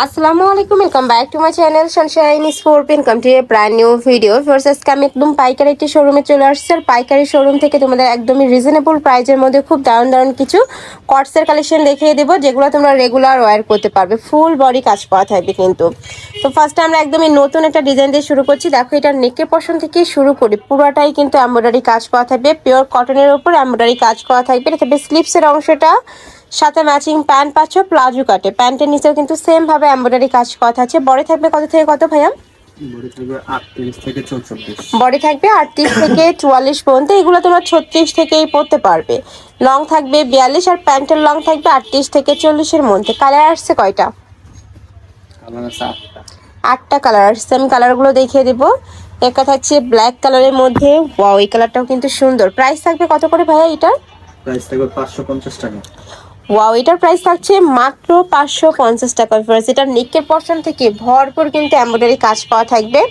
আসসালামু আলাইকুম, welcome back to my channel Sunshine sport. Welcome to A brand new video. First আজকে আমি একদম পাইকারি একটি শোরুমে চলে আসছি। আর পাইকারি শোরুম থেকে তোমাদের একদমই রিজনেবল প্রাইজের মধ্যে খুব দারুণ দারুণ কিছু কটসের কালেকশন দেখিয়ে দেবো, যেগুলো তোমরা রেগুলার ওয়্যার করতে পারবে। ফুল বডি কাজ করা থাকবে কিন্তু। তো ফার্স্টে আমরা একদমই নতুন একটা ডিজাইন দিয়ে শুরু করছি। দেখো, এটা নেকের পশন থেকে শুরু করি, পুরোটাই কিন্তু এমব্রয়ডারি কাজ করা থাকবে। পিওর কটনের উপর এমব্রয়ডারি কাজ করা থাকবে। এটা থাকবে স্লিপসের অংশটা, সাথে ম্যাচিং প্যান্ট পাচ্ছ প্লাজো কাটে। প্যান্টের নিচেও কিন্তু সেম ভাবে এমব্রয়ডারি কাজ করা আছে। বডি থাকবে কত থেকে কত ভাইয়া? বডি থাকবে 38 থেকে 44। বডি থাকবে 38 থেকে 44 পর্যন্ত। এগুলো তোমরা 36 থেকেই পরতে পারবে। লং থাকবে 42 আর প্যান্টের লং থাকবে 38 থেকে 40-এর মধ্যে। কালার আসছে কয়টা? কালার আছে 8টা। 8টা কালার আসছে। আমি কালারগুলো দেখিয়ে দেবো। একটা থাকছে ব্ল্যাক কালারের মধ্যে। ওয়াও, এই কালারটাও কিন্তু সুন্দর। প্রাইস থাকবে কত করে ভাইয়া এটা? প্রাইস থাকবে 550 টাকা। ওয়াও, এটার প্রাইস থাকছে মাত্র 550 টাকা। ফার্স্ট এটার নেকের পর্শন থেকে ভরপুর কিন্তু এমব্রয়ডারি কাজ পাওয়া থাকবে,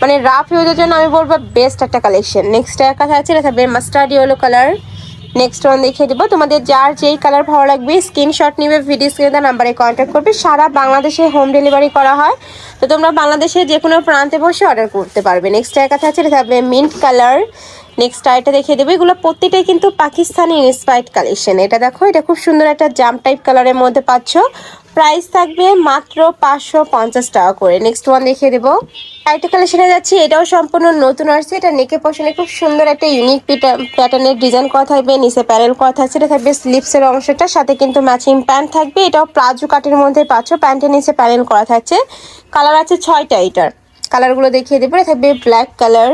মানে রাফ ইউজের জন্য আমি বলবো বেস্ট একটা কালেকশন। নেক্সট একটা থাকছে, এটা থাকবে mustard yellow colour. Next one দেখিয়ে দেবো। তোমাদের যার যেই কালার ভালো লাগবে স্ক্রিনশট নিবে, ভিডিও স্ক্রিনে নাম্বারে কন্ট্যাক্ট করবে। সারা বাংলাদেশে হোম ডেলিভারি করা হয়, তো তোমরা বাংলাদেশে যে কোনো প্রান্তে বসে অর্ডার করতে পারবে। নেক্সট একটা থাকছে, এটা থাকবে মিন্ট কালার। নেক্সট আইটা দেখিয়ে দেবো। এগুলো প্রত্যেকটাই কিন্তু পাকিস্তানি ইন্সপায়ার্ড কালেকশন। এটা দেখো, এটা খুব সুন্দর একটা জাম টাইপ কালারের মধ্যে পাচ্ছ। প্রাইস থাকবে মাত্র 550 টাকা করে। নেক্সট ওয়ান দেখিয়ে দেবো। আইটা কালেকশনে যাচ্ছি, এটাও সম্পূর্ণ নতুন আসছে। এটা নেকে পশনে খুব সুন্দর একটা ইউনিক প্যাটার্নের ডিজাইন করা থাকবে, নিচে প্যানেল করা থাকছে। এটা থাকবে স্লিপসের অংশটা, সাথে কিন্তু ম্যাচিং প্যান্ট থাকবে। এটাও প্লাজো কাটের মধ্যে পাচ্ছ। প্যান্টের নিচে প্যানেল করা থাকছে। কালার আছে 6টা। এটার কালারগুলো দেখিয়ে দেবো। এটা থাকবে ব্ল্যাক কালার।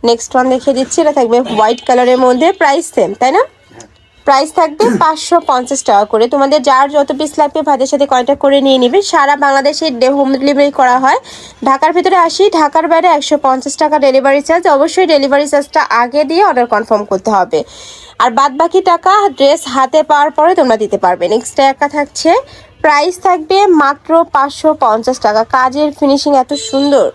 নেক্সট ওয়ান দেখিয়ে দিচ্ছি, এটা থাকবে হোয়াইট কালারের মধ্যে। প্রাইস সেম, তাই না? প্রাইস থাকবে 550 টাকা করে। তোমাদের যার যত পিস লাগবে ভাইদের সাথে কন্ট্যাক্ট করে নিয়ে নিবে। সারা বাংলাদেশে হোম ডেলিভারি করা হয়। ঢাকার ভিতরে 80, ঢাকার বাইরে 150 টাকা ডেলিভারি চার্জ। অবশ্যই ডেলিভারি চার্জটা আগে দিয়ে অর্ডার কনফার্ম করতে হবে, আর বাদ বাকি টাকা ড্রেস হাতে পাওয়ার পরে তোমরা দিতে পারবে। নেক্সট একটা থাকছে, প্রাইস থাকবে মাত্র 550 টাকা। কাজের ফিনিশিং এত সুন্দর।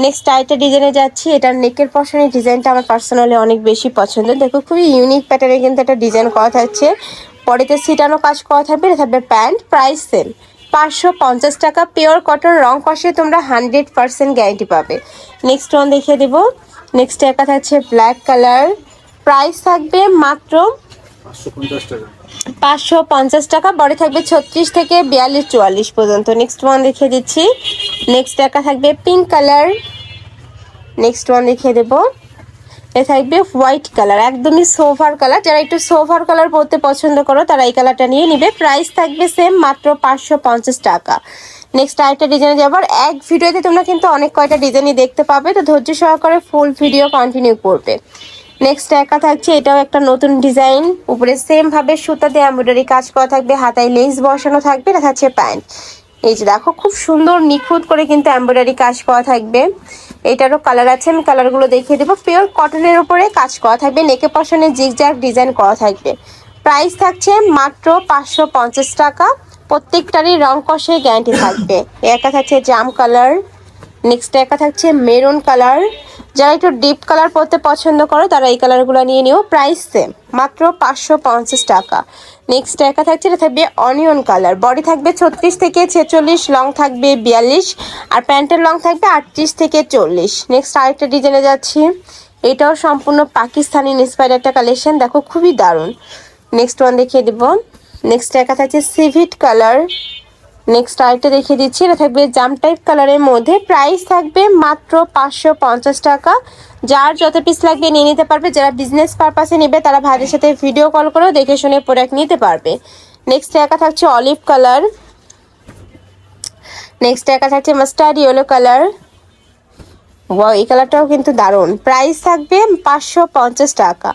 নেক্সট আরেকটা ডিজাইনে যাচ্ছি। এটার নেকের পশনের ডিজাইনটা আমার পার্সোনালি অনেক বেশি পছন্দ। দেখো, খুবই ইউনিক প্যাটার্নে কিন্তু একটা ডিজাইন করা থাকছে। পরেতে সিটানো কাজ করা থাকবে। এটা থাকবে প্যান্ট। প্রাইস সেম 550 টাকা। পিওর কটন, রং কষে তোমরা 100% গ্যারান্টি পাবে। নেক্সট ওয়ান দেখিয়ে দেবো। নেক্সট একটা থাকছে ব্ল্যাক কালার। প্রাইস থাকবে মাত্র 550 টাকা। 550 টাকা। বডি থাকবে 36 থেকে 42-44 পর্যন্ত। নেক্সট ওয়ান দেখিয়ে দিচ্ছি। নেক্সট একটা থাকবে পিঙ্ক কালার। নেক্সট ওয়ান দেখিয়ে দেবো। এ থাকবে হোয়াইট কালার, একদমই সোফার কালার। যারা একটু সোফার কালার পরতে পছন্দ করো তারা এই কালারটা নিয়ে নিবে। প্রাইস থাকবে সেম, মাত্র 550 টাকা। নেক্সট আরেকটা ডিজাইনে যাবার। এক ভিডিওতে তোমরা কিন্তু অনেক কয়টা ডিজাইনই দেখতে পাবে, তো ধৈর্য সহকারে ফুল ভিডিও কন্টিনিউ করবে। নেক্সট একা থাকছে, এটাও একটা নতুন ডিজাইন। উপরে সেম ভাবে সুতা দিয়ে এমব্রয়ডারি কাজ করা থাকবে, হাতায় লেস বসানো থাকবে। এটা থাকছে প্যান্ট। এই যে দেখো, খুব সুন্দর নিখুঁত করে কিন্তু এমব্রয়ডারি কাজ করা থাকবে। এটারও কালার আছে, আমি কালারগুলো দেখিয়ে দেবো। পিওর কটনের উপরে কাজ করা থাকবে, নেকে পশনে জিগজ্যাগ ডিজাইন করা থাকবে। প্রাইস থাকছে মাত্র 550 টাকা। প্রত্যেকটারই রং কষে গ্যারান্টি থাকবে। একা থাকছে জাম কালার। নেক্সট একা থাকছে মেরুন কালার। যারা একটু ডিপ কালার পরতে পছন্দ করো তারা এই কালারগুলো নিয়ে নিও। প্রাইস সেম, মাত্র 550 টাকা। নেক্সট একা থাকছে, এটা থাকবে অনিয়ন কালার। বডি থাকবে 36 থেকে 46, লং থাকবে 42, আর প্যান্টের লং থাকবে 38 থেকে 40। নেক্সট আরেকটা ডিজাইনে যাচ্ছি। এটাও সম্পূর্ণ পাকিস্তানি ইন্সপায়ার্ড একটা কালেকশন। দেখো, খুবই দারুণ। নেক্সট ওয়ান দেখিয়ে দেবো। নেক্সট একা থাকছে সিভিট কালার। নেক্সট আরেকটা দেখিয়ে দিচ্ছি। এটা থাকবে জাম টাইপ কালারের মধ্যে। প্রাইস থাকবে মাত্র 550 টাকা। যার যত পিস লাগবে নিয়ে নিতে পারবে। যারা বিজনেস পারপাসে নেবে তারা ভাইদের সাথে ভিডিও কল করেও দেখে শুনে প্রোডাক্ট নিতে পারবে। নেক্সট একা থাকছে অলিভ কালার। নেক্সট একা থাকছে মাস্টার্ড ইয়েলো কালার। ওয়াও, এই কালারটাও কিন্তু দারুণ। প্রাইস থাকবে 550 টাকা।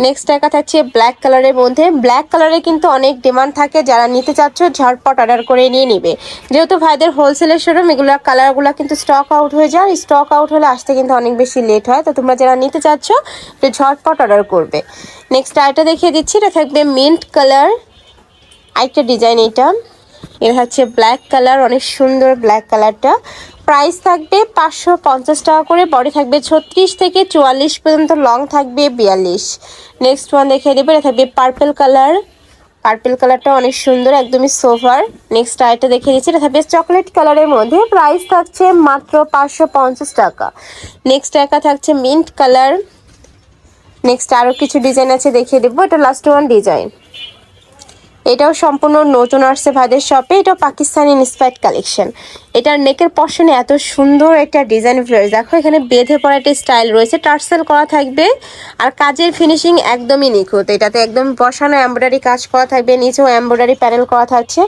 নেক্সট একা থাকছে ব্ল্যাক কালারের মধ্যে। ব্ল্যাক কালারে কিন্তু অনেক ডিমান্ড থাকে, যারা নিতে চাচ্ছ ঝটপট অর্ডার করে নিয়ে নিবে। যেহেতু ভাইদের হোলসেলের শোরুম, এগুলো কালারগুলো কিন্তু স্টক আউট হয়ে যায়। স্টক আউট হলে আসতে কিন্তু অনেক বেশি লেট হয়, তো তোমরা যারা নিতে চাচ্ছ একটু ঝটপট অর্ডার করবে। নেক্সট আরেকটা দেখিয়ে দিচ্ছি। এটা থাকবে মিন্ট কালার। আরেকটা ডিজাইন এটা হচ্ছে ব্ল্যাক কালার, অনেক সুন্দর ব্ল্যাক কালারটা। প্রাইস থাকবে 550 টাকা করে। বডি থাকবে 36 থেকে 44 পর্যন্ত, লং থাকবে 42। নেক্সট ওয়ান দেখিয়ে দেবে। এটা থাকবে পার্পল কালার। পার্পল কালারটা অনেক সুন্দর, একদমই সোফার। নেক্সট আইটা দেখিয়ে দিচ্ছি, এটা থাকবে চকলেট কালারের মধ্যে, প্রাইস থাকছে মাত্র 550 টাকা। নেক্সট একা থাকছে মিন্ট কালার। নেক্সট আরও কিছু ডিজাইন আছে দেখিয়ে দেবো, এটা লাস্ট ওয়ান ডিজাইন। এটাও সম্পূর্ণ নতুন আসছে ভাইদের শপে, এটাও পাকিস্তানি ইন্সপায়ার্ড কালেকশন। এটার নেকের পশনে এত সুন্দর একটা ডিজাইন ফ্লেয়ার, দেখো এখানে বেঁধে পড়া একটা স্টাইল রয়েছে, টার্সেল করা থাকবে আর কাজের ফিনিশিং একদমই নিখুঁত। এটাতে একদম বসানো এমব্রয়ডারি কাজ করা থাকবে, নিচেও এমব্রয়ডারি প্যানেল করা থাকছে,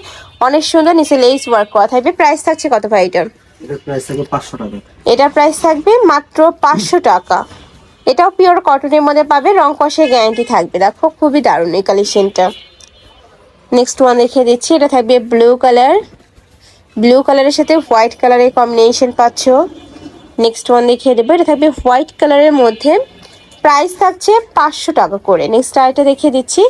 অনেক সুন্দর, নিচে লেস ওয়ার্ক করা থাকবে। প্রাইস থাকছে কত ভাই এটার? এটার প্রাইস থাকবে 500 টাকা। এটার প্রাইস থাকবে মাত্র 500 টাকা। এটাও পিওর কটনের মধ্যে পাবে, রং কষে গ্যারান্টি থাকবে। দেখো খুবই দারুণ এই কালেকশনটা। নেক্সট ওয়ান দেখিয়ে দিচ্ছি, এটা থাকবে ব্লু কালার, ব্লু কালারের সাথে হোয়াইট কালারের কম্বিনেশন পাচ্ছ। নেক্সট ওয়ান দেখিয়ে দেবো, এটা থাকবে হোয়াইট কালারের মধ্যে, প্রাইস থাকছে 500 টাকা করে। নেক্সট আরেকটা দেখিয়ে দিচ্ছি,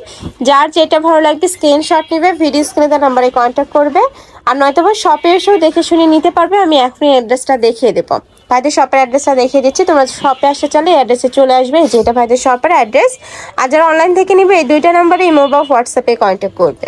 যার যেটা ভালো লাগবে স্ক্রিনশট নেবে, ভিডিও স্ক্রিনে তার নাম্বারে কন্ট্যাক্ট করবে, আর নয়তো বা শপে এসেও দেখে শুনে নিতে পারবে। আমি এখনই অ্যাড্রেসটা দেখিয়ে দেবো, ভাইদের শপের অ্যাড্রেসটা দেখিয়ে দিচ্ছি, তোমরা শপে আসতে চাইলে অ্যাড্রেসে চলে আসবে, যেটা ভাইদের শপের অ্যাড্রেস। আর যারা অনলাইন থেকে নিবে এই দুইটা নাম্বারে ইমো বা হোয়াটসঅ্যাপে কন্ট্যাক্ট করবে।